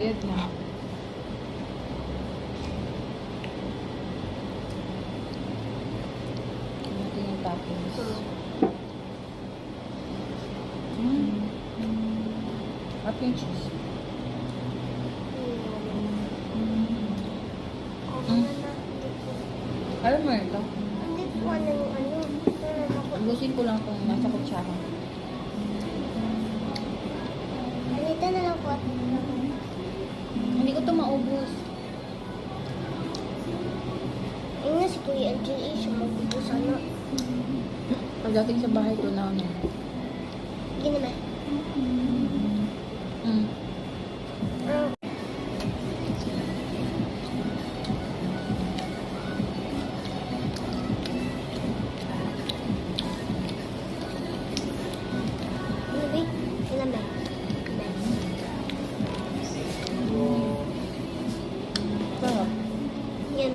Bayad na. Natin yung toppings. At yung cheese. Alam mo ito? Hindi ko ano yung ano. Ubusin ko lang kung nasa kutsara. Anita na lang po. Hindi ko ito maubos. Ayun nga si Kuya LGA, siya mag-ubos ano. Pagdating sa bahay ko na ano. Hindi naman. Mm.